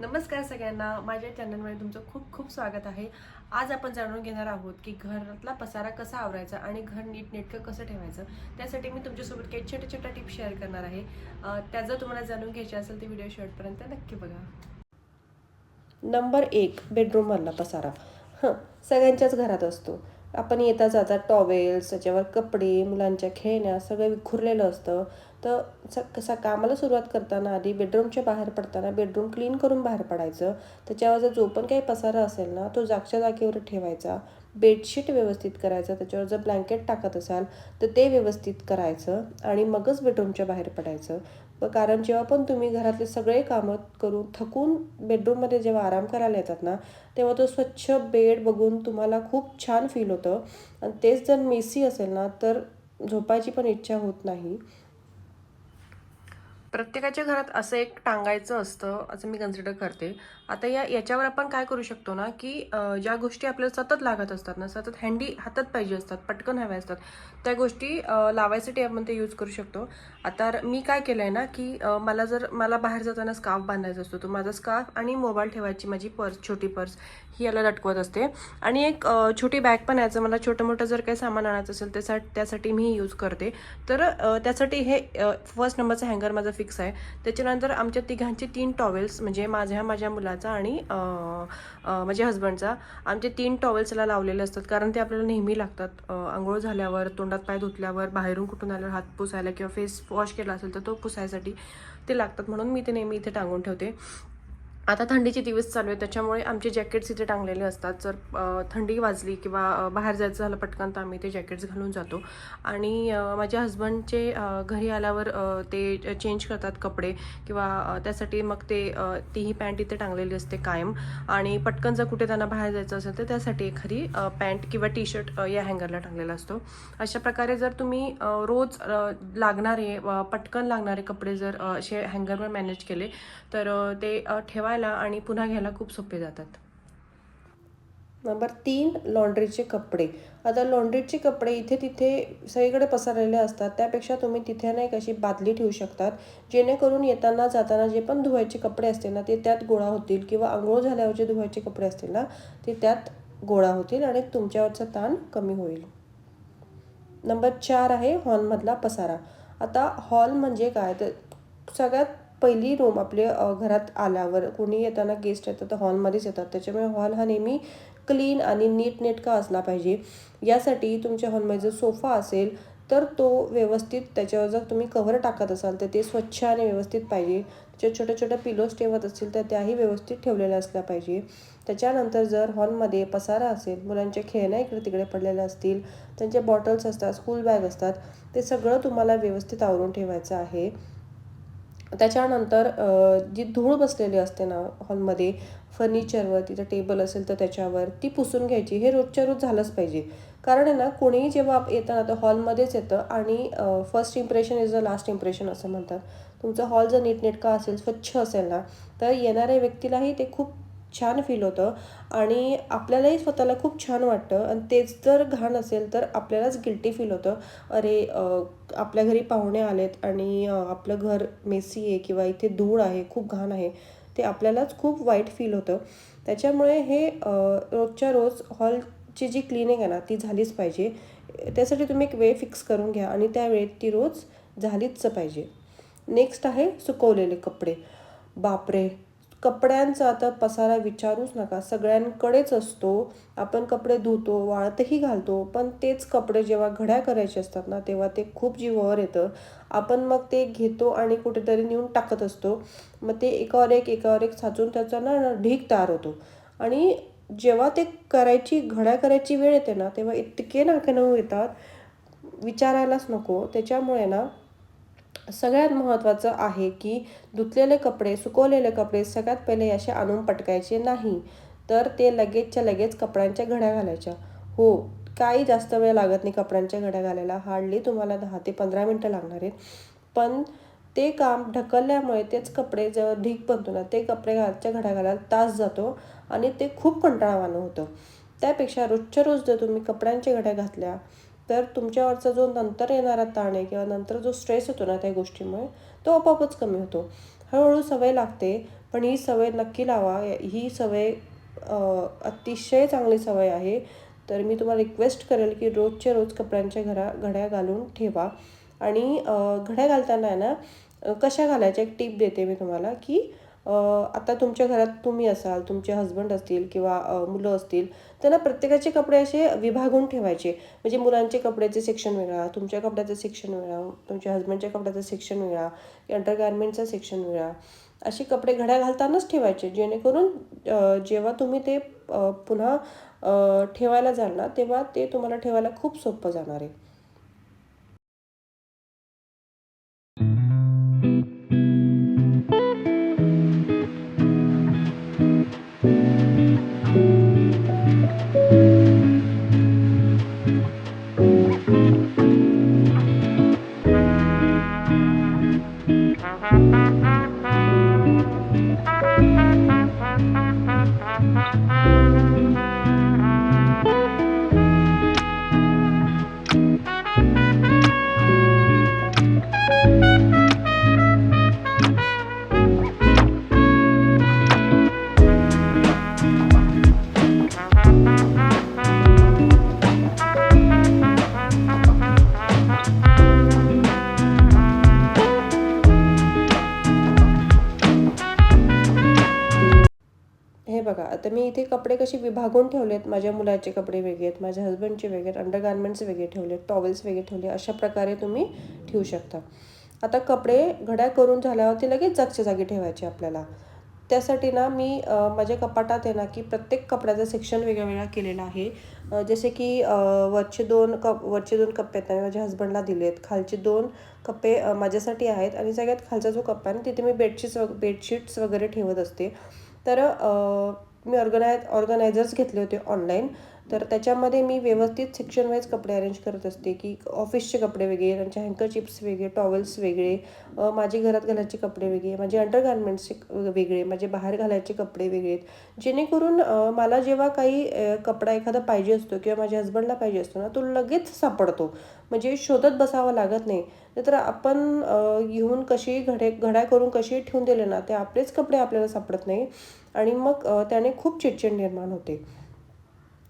नमस्कार सगळ्यांना, माझ्या चॅनलमध्ये तुमचं खूप खूप स्वागत आहे. आज आपण जाणून घेणार आहोत की घरातला पसारा कसा आवरायचा आणि घर नीटनेटकं कसं ठेवायचं. त्यासाठी मी तुमच्यासोबत काही छोट्या छोट्या टिप्स शेअर करणार आहे. त्या जर तुम्हाला जाणून घ्यायची असेल तर व्हिडिओ शेवटपर्यंत नक्की बघा. नंबर 1, बेडरूममधला पसारा. सगळ्यांच्याच घरात असतो. आपण येता जाता टॉवेल्स, त्याच्यावर कपडे, मुलांच्या खेळण्या सगळं विखुरलेलं असतं. तर कामाला सुरुवात करताना आधी बेडरूमच्या बाहेर पडताना बेडरूम क्लीन करून बाहेर पडायचं. त्याच्यावर जो पण काही पसारा असेल ना, तो जागच्या जागेवर ठेवायचा. बेडशीट व्यवस्थित करायचं, त्याच्यावर जर ब्लँकेट टाकत असाल तर ते व्यवस्थित करायचं आणि मगच बेडरूमच्या बाहेर पडायचं. कारण जेव्हा पण तुम्ही घरातले सगळे कामं करून थकून बेडरूममध्ये जेव्हा आराम करायला येतात ना, तेव्हा तो स्वच्छ बेड बघून तुम्हाला खूप छान फील होतं. आणि तेच जर मेसी असेल ना, तर झोपायची पण इच्छा होत नाही. प्रत्येकाच्या घरात असं एक टांगायचं असतं असं मी कन्सिडर करते. आता याच्यावर आपण काय करू शकतो ना, की ज्या गोष्टी आपल्याला सतत लागत असतात ना, सतत हँडी हातात पाहिजे असतात, पटकन हव्या असतात, त्या गोष्टी लावायसाठी आपण ते यूज करू शकतो. आता मी काय केलं आहे ना, की मला बाहेर जाताना स्कार्फ बांधायचा असतो, तो माझा स्कार्फ आणि मोबाईल ठेवायची माझी पर्स, छोटी पर्स ही याला लटकवत असते. आणि एक छोटी बॅग पण यायचं, मला छोटं मोठं जर काही सामान आणायचं असेल त्यासाठी मी यूज करते. तर त्यासाठी हे फर्स्ट नंबरचा हँगर माझा फिक्स आहे. त्याच्यानंतर आमच्या तिघांचे 3 टॉवेल्स, म्हणजे माझ्या मुलाचा आणि माझ्या हस्बंडचा, आमचे 3 टॉवेल्स याला लावलेले असतात. कारण ते आपल्याला नेहमी लागतात. आंघोळ झाल्यावर, तोंडात पाय धुतल्यावर, बाहेरून कुठून आल्यावर हात पुसायला किंवा फेस वॉश केला असेल तर तो पुसायसाठी ते लागतात. म्हणून मी ते नेहमी इथे टांगून ठेवते. आता थंडीचे दिवस चालू आहे, त्याच्यामुळे आमचे जॅकेट्स इथे टांगलेले असतात. जर थंडी वाजली किंवा बाहेर जायचं झालं पटकन तर आम्ही ते जॅकेट्स घालून जातो. आणि माझ्या हस्बंडचे घरी आल्यावर ते चेंज करतात कपडे किंवा त्यासाठी मग तीही पॅन्ट इथे टांगलेली असते कायम. आणि पटकन जर कुठे त्यांना बाहेर जायचं असेल तर त्यासाठी एखादी पॅन्ट किंवा टी शर्ट या हँगरला टांगलेला असतो. अशा प्रकारे जर तुम्ही रोज लागणारे पटकन लागणारे कपडे जर असे हँगरवर मॅनेज केले तर ते ठेवायला आणि पुन्हा घ्यायला खूप सोपे जातात. नंबर 3, लॉन्ड्रीचे कपडे. आता लॉन्ड्रीचे कपडे इथे तिथे सगळीकडे पसरलेले असतात. त्यापेक्षा तुम्ही तिथे ना एक अशी बादली ठेवू शकतात, जेणेकरून येताना जाताना जे पण धुवायचे कपडे असतील ना, ते त्यात गोळा होतील किंवा अंघोळ झाल्यावर जे धुवायचे कपडे असतील ना, ते त्यात गोळा होतील आणि तुमच्यावरचा ताण कमी होईल. नंबर 4 आहे हॉलमधला पसारा. आता हॉल म्हणजे काय, तर सगळ्यात पहिली रूम आपले घरात आल्यावर कोणी येताना गेस्ट येतात तर हॉलमध्येच येतात. त्याच्यामुळे हॉल हा नेहमी क्लीन आणि नीटनेटका असला पाहिजे. यासाठी तुमच्या हॉलमध्ये जर सोफा असेल तर तो व्यवस्थित, त्याच्यावर जर तुम्ही कव्हर टाकत असाल तर ते स्वच्छ आणि व्यवस्थित पाहिजे. जे छोट्या छोट्या पिलोज ठेवत असतील तर त्याही व्यवस्थित ठेवलेल्या असल्या पाहिजे. त्याच्यानंतर जर हॉलमध्ये पसारा असेल, मुलांच्या खेळण्या इकडे तिकडे पडलेल्या असतील, त्यांचे बॉटल्स असतात, स्कूल बॅग असतात, ते सगळं तुम्हाला व्यवस्थित आवरून ठेवायचं आहे. त्याच्यानंतर जी धूळ बसलेली असते ना हॉलमध्ये, फर्निचरवर, तिथं टेबल असेल तर त्याच्यावर ती पुसून घ्यायची. हे रोजच्या रोज झालंच पाहिजे. कारण आहे ना, कोणीही जेव्हा येतं ना तर हॉलमध्येच येतं आणि first impression is the last impression असं म्हणतात. तुमचा हॉल जर नीटनेटका असेल, स्वच्छ असेल ना, तर येणाऱ्या व्यक्तीलाही ते खूप छान फील होतं आणि आपल्यालाही स्वतःला खूप छान वाटतं. आणि तेच जर घाण असेल तर आपल्यालाच गिल्टी फील होतं. अरे, आपल्या घरी पाहुणे आलेत आणि आपलं घर मेसी आहे किंवा इथे धूळ आहे, खूप घाण आहे, ते आपल्यालाच खूप वाईट फील होतं. त्याच्यामुळे हे रोजच्या रोज हॉलची जी क्लिनिंग आहे ना ती झालीच पाहिजे. त्यासाठी तुम्ही एक वेळ फिक्स करून घ्या आणि त्या वेळेत ती रोज झालीच पाहिजे. नेक्स्ट आहे सुकवलेले कपडे. बापरे! कपड्यांचा आता पसारा विचारूच नका, सगळ्यांकडेच असतो. आपण कपडे धुतो, वाळतही घालतो, पण तेच कपडे जेव्हा घड्या करायचे असतात ना, तेव्हा ते खूप जीवावर येतं. आपण मग ते घेतो आणि कुठेतरी नेऊन टाकत असतो. मग ते एकावर एक साचून त्याचा ना ढीग तयार होतो. आणि जेव्हा ते घड्या करायची वेळ येते ना, तेव्हा इतके नाकेनऊ येतात, विचारायलाच नको. त्याच्यामुळे ना सगळ्यात महत्त्वाचं आहे की धुतलेले कपडे, सुकवलेले कपडे सगळ्यात पहिले असे आणून पटकायचे नाही. तर ते लगेचच्या लगेच कपड्यांच्या घड्या घालायच्या. हो, काही जास्त वेळ लागत नाही कपड्यांच्या घड्या घालायला. हार्डली तुम्हाला 10 ते 15 मिनटं लागणार आहेत. पण ते काम ढकलल्यामुळे तेच कपडे जेव्हा ढीग बनतो ना, ते कपडे घड्या घालायला तास जातो आणि ते खूप कंटाळवाणं होतं. त्यापेक्षा रोजच्या रोज जर तुम्ही कपड्यांच्या घड्या घातल्या तर तुमच्यावरचा जो नंतर येणारा ताण आहे किंवा नंतर जो स्ट्रेस होतो ना त्या गोष्टीमुळे, तो आपोआपच कमी होतो. हळूहळू सवय लागते, पण ही सवय नक्की लावा. ही सवय अतिशय चांगली सवय आहे. तर मी तुम्हाला रिक्वेस्ट करेल की रोजच्या रोज कपड्यांच्या घड्या घालून ठेवा. आणि घड्या घालताना आहे ना, कशा घालायच्या एक टीप देते मी तुम्हाला, की आता तुमच्या घरात तुम्ही असाल, तुमचे हस्बंड असतील किंवा मुलं असतील, त्यांना प्रत्येकाचे कपडे असे विभागून ठेवायचे. म्हणजे मुलांचे कपड्याचे सेक्शन वेगळा, तुमच्या कपड्याचं सेक्शन वेगळा, तुमच्या हस्बंडच्या कपड्याचं सेक्शन वेगळा, अंडरगार्मेंटचा सेक्शन वेगळा. असे कपडे घड्या घालतानाच ठेवायचे, जेणेकरून जेव्हा तुम्ही ते पुन्हा ठेवायला जाल ना, तेव्हा ते तुम्हाला ठेवायला खूप सोपं जाणार आहे. हे बघा, आता मी इथे कपडे कसे विभागून ठेवलेत. माझ्या मुलाचे कपडे वेगळे आहेत, माझ्या हस्बंडचे वेगळे आहेत, अंडरगार्मेंट्स वेगळे ठेवलेत, टॉवेल्स वेगळे ठेवले. अशा प्रकारे तुम्ही ठेवू शकता. आता कपडे घड्या करून झाल्यावर ते लगेच जागच्या जागी ठेवायचे आपल्याला. त्यासाठी ना मी माझ्या कपाटात आहे ना, की प्रत्येक कपड्याचं सेक्शन वेगळा वेगळा केलेला आहे. जसे की वरचे दोन कप्पे आहेत ना, माझ्या हस्बंडला दिलेत. खालचे 2 कप्पे माझ्यासाठी आहेत. आणि सगळ्यात खालचा जो कप्पा आहे ना, तिथे मी बेडशीट्स वगैरे ठेवत असते. तर मी ऑर्गनायझर्स घेतले होते ऑनलाईन. तर त्याच्यामध्ये मी व्यवस्थित सेक्शन वाईज कपडे अरेंज करत असते, की ऑफिसचे कपडे वेगळे, त्यांचे हँकरचिप्स वेगळे, टॉवेल्स वेगळे, माझे घरात घालायचे कपडे वेगळे, माझे अंडरगार्मेंट्सचे वेगळे, माझे बाहेर घालायचे कपडे वेगळे आहेत. जेणेकरून मला जेव्हा काही कपडा एखादा पाहिजे असतो किंवा माझ्या हस्बंडला पाहिजे असतो ना, तो लगेच सापडतो. म्हणजे शोधत बसावं लागत नाही. तर आपण घेऊन कशी घड्या करून कशी ठेवून दिले ना, ते आपलेच कपडे आपल्याला सापडत नाही. आणि मग त्याने खूप चिडचिड निर्माण होते.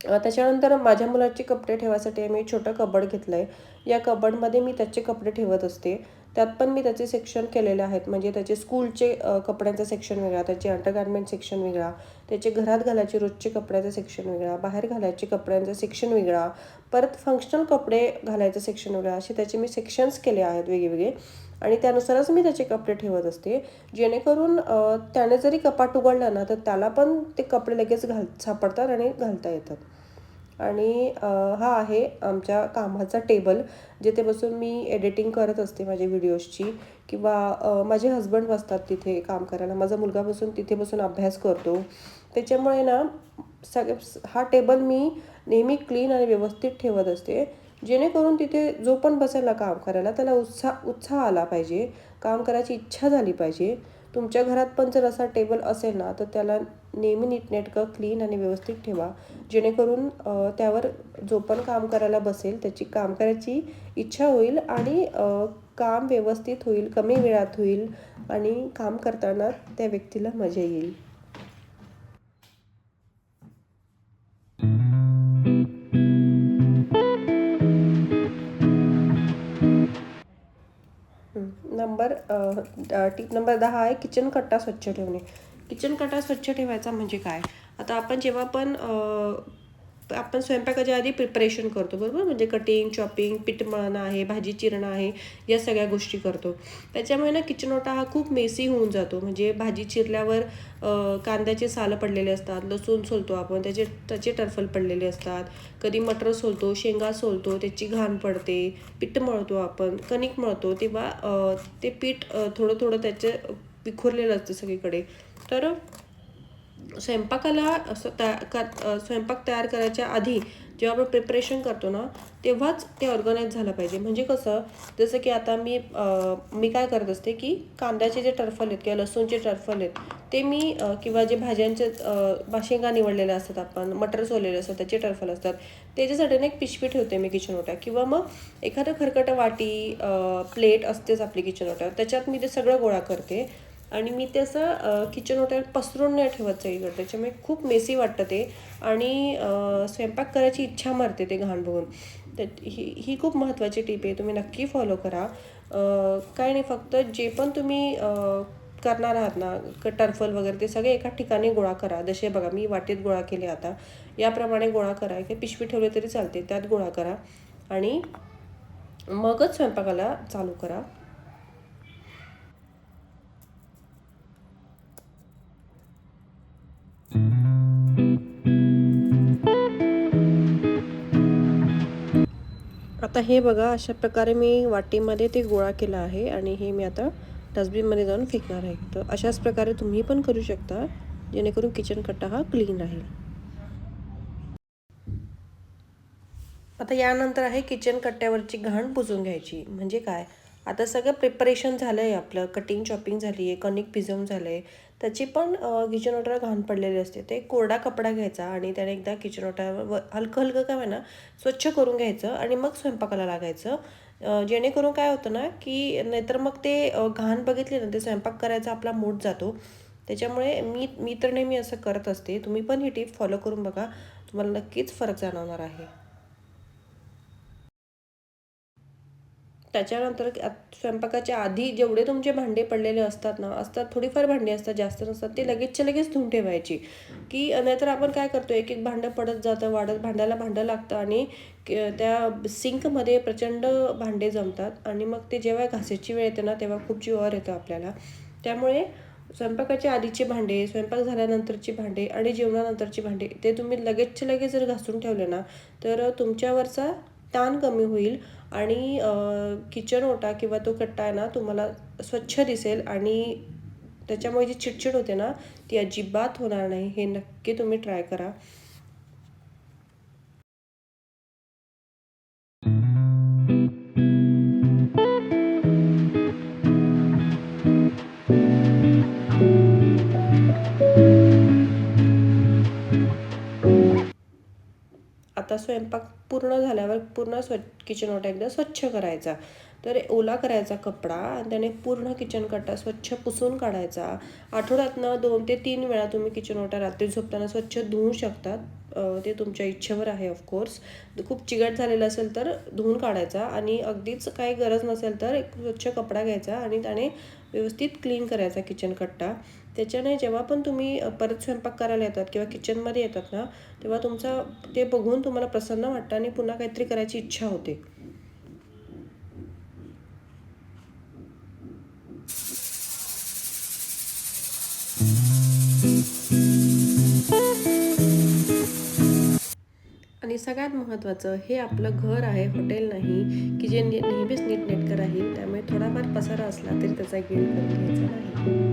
त्याच्यानंतर माझ्या मुलाचे कपडे ठेवायसाठी मी छोटं कबड घेतलं आहे. या कबडमध्ये मी त्याचे कपडे ठेवत असते. त्यात पण मी त्याचे सेक्शन केलेले आहेत. म्हणजे त्याचे स्कूलचे कपड्यांचा सेक्शन वेगळा, त्याचे अंडरगार्मेंट सेक्शन वेगळा, त्याचे घरात घालायचे रोजचे कपड्याचा सेक्शन वेगळा, बाहेर घालायचे कपड्यांचा सेक्शन वेगळा, परत फंक्शनल कपडे घालायचं सेक्शन वेगळा, असे त्याचे मी सेक्शन्स केले आहेत वेगवेगळे. आणि त्यानुसारच मी त्याचे कपडे ठेवत असते, जेणेकरून त्याने जरी कपाट उघडलं ना, तर त्याला पण ते कपडे लगेच सापडतात आणि घालता येतात. आणि हा आहे आमच्या कामाचा टेबल, जिथे बसून मी एडिटिंग करत असते माझ्या व्हिडिओजची. किंवा माझे हस्बंड बसतात तिथे काम करायला, माझा मुलगा तिथे बसून अभ्यास करतो. त्याच्यामुळे ना हा टेबल मी नेहमी क्लीन आणि व्यवस्थित ठेवत असते, जेणेकरून तिथे जो पण बसेल ना काम करायला, त्याला उत्साह आला पाहिजे, काम करायची इच्छा झाली पाहिजे. तुमच्या घरात पण जर असा टेबल असेल ना, तर त्याला नेहमी नीटनेटकं क्लीन आणि व्यवस्थित ठेवा, जेणेकरून त्यावर जो पण काम करायला बसेल त्याची काम करायची इच्छा होईल आणि काम व्यवस्थित होईल, कमी वेळात होईल आणि काम करताना त्या व्यक्तीला मजा येईल. टिप नंबर 10 आहे किचन कट्टा स्वच्छ ठेवणे. किचन कट्टा स्वच्छ ठेवायचा म्हणजे काय? आता आपण जेव्हा पण आपण स्वयंपाकाच्या आधी प्रिपरेशन करतो, बरोबर? म्हणजे कटिंग, चॉपिंग, पीठ मळणं आहे, भाजी चिरणं आहे, या सगळ्या गोष्टी करतो. त्याच्यामुळे ना किचन ओटा हा खूप मेसी होऊन जातो. म्हणजे भाजी चिरल्यावर कांद्याचे सालं पडलेले असतात, लसूण सोलतो आपण, त्याचे टरफल पडलेले असतात, कधी मटर सोलतो, शेंगा सोलतो, त्याची घाण पडते, पीठ मळतो आपण, कणिक मळतो, तेव्हा ते पीठ थोडं थोडं त्याचे विखुरलेलं असतं सगळीकडे. तर स्वयंपाकाला स्वयंपाक तयार करायच्या आधी जेव्हा आपण प्रिपरेशन करतो ना, तेव्हाच ते ऑर्गनाईज झालं पाहिजे. म्हणजे कसं, जसं की आता मी काय करत असते, की कांद्याचे जे टरफल आहेत किंवा लसूणचे टरफल आहेत ते मी किंवा जे भाज्यांचे शेंगा निवडलेल्या असतात, आपण मटर सोललेले असतात, त्याचे टरफल असतात, त्याच्यासाठी ना एक पिशवी ठेवते मी किचन ओट्यात. किंवा मग एखादं खरकटं वाटी, प्लेट असतेच आपली किचन ओट्यावर, त्याच्यात मी ते सगळं गोळा करते. आणि मी ते असं किचन ओट्यावर पसरून नाही ठेवत सगळीकडे, त्याच्यामुळे खूप मेसी वाटतं ते आणि स्वयंपाक करायची इच्छा मरते ते घाण बघून. तर ही खूप महत्त्वाची टीप आहे, तुम्ही नक्की फॉलो करा. काय नाही, फक्त जे पण तुम्ही करणार आहात ना, टर्फल वगैरे ते सगळे एका ठिकाणी गोळा करा. जसे बघा मी वाटीत गोळा केले, आता याप्रमाणे गोळा करा, की पिशवी ठेवले तरी चालते, त्यात गोळा करा आणि मगच स्वयंपाकाला चालू करा. आता हे बघा, अशा प्रकारे मी वाटीमध्ये ते गोळा केलं आहे आणि हे मी आता डस्टबिनमध्ये जाऊन फेकणार आहे. तर अशाच प्रकारे तुम्ही पण करू शकता, जेणेकरून किचन कट्टा हा क्लीन राहील. आता यानंतर आहे किचन कट्ट्यावरची घाण पुसून घ्यायची. म्हणजे काय, आता सगळं प्रिपरेशन झालं आहे आपलं, कटिंग चॉपिंग झाली आहे, कणिक भिजवून झालं आहे, त्याची पण किचन ओट्यावर घाण पडलेली असते. ते कोरडा कपडा घ्यायचा आणि त्याने एकदा किचन ओट्यावर हलकं हलकं काय ना स्वच्छ करून घ्यायचं आणि मग स्वयंपाकाला लागायचं. जेणेकरून काय होतं ना, की नाहीतर मग ते घाण बघितली ना, ते स्वयंपाक करायचा आपला मूड जातो. त्याच्यामुळे मी तर नेहमी असं करत असते. तुम्ही पण ही टीप फॉलो करून बघा, तुम्हाला नक्कीच फरक जाणवणार आहे. त्याच्यानंतर स्वयंपाकाच्या आधी जेवढे तुमचे भांडे पडलेले असतात ना, थोडीफार भांडी असतात, जास्त नसतात, ते लगेचच्या लगेच धुवून ठेवायची. की नाहीतर आपण काय करतो, एक एक भांडं पडत जातं, भांड्याला भांडं लागतं आणि त्या सिंकमध्ये प्रचंड भांडे जमतात आणि मग ते जेव्हा घासायची वेळ येते ना, तेव्हा खूप जीवावर येतं आपल्याला. त्यामुळे स्वयंपाकाच्या आधीचे भांडे, स्वयंपाक झाल्यानंतरची भांडे आणि जेवणानंतरची भांडे, ते तुम्ही लगेचच्या लगेच जर घासून ठेवले ना, तर तुमच्यावरचा ताण कमी होईल आणि किचन ओटा किंवा तो कट्टा आहे ना, तुम्हाला स्वच्छ दिसेल आणि त्याच्यामुळे जी चिडचिड होते ना, ती अजिबात होणार नाही. हे नक्की तुम्ही ट्राय करा. आता स्वयंपाक पूर्ण झाल्यावर पूर्ण किचन ओटा एकदा स्वच्छ करायचा. तर ओला करायचा कपडा आणि त्याने पूर्ण किचन कट्टा स्वच्छ पुसून काढायचा. आठवड्यातनं 2 ते 3 वेळा तुम्ही किचन ओटा रात्री झोपताना स्वच्छ धुवू शकतात. ते तुमच्या इच्छेवर आहे ऑफकोर्स. खूप चिकट झालेलं असेल तर धुवून काढायचा आणि अगदीच काही गरज नसेल तर एक स्वच्छ कपडा घ्यायचा आणि त्याने व्यवस्थित क्लीन करायचा किचन कट्टा. त्याच्याने जेव्हा पण तुम्ही परत स्वयंपाक करायला येतात किंवा किचनमध्ये येतात ना, तेव्हा तुमचं ते बघून तुम्हाला प्रसन्न वाटतं आणि पुन्हा काहीतरी करायची इच्छा होते. आणि सगळ्यात महत्त्वाचं, हे आपलं घर आहे, हॉटेल नाही, की जे नेहमीच नीटनेटकं राहील. त्यामुळे थोडाफार पसारा असला तरी त्याचा गिल्ट करून घ्यायचा नाही.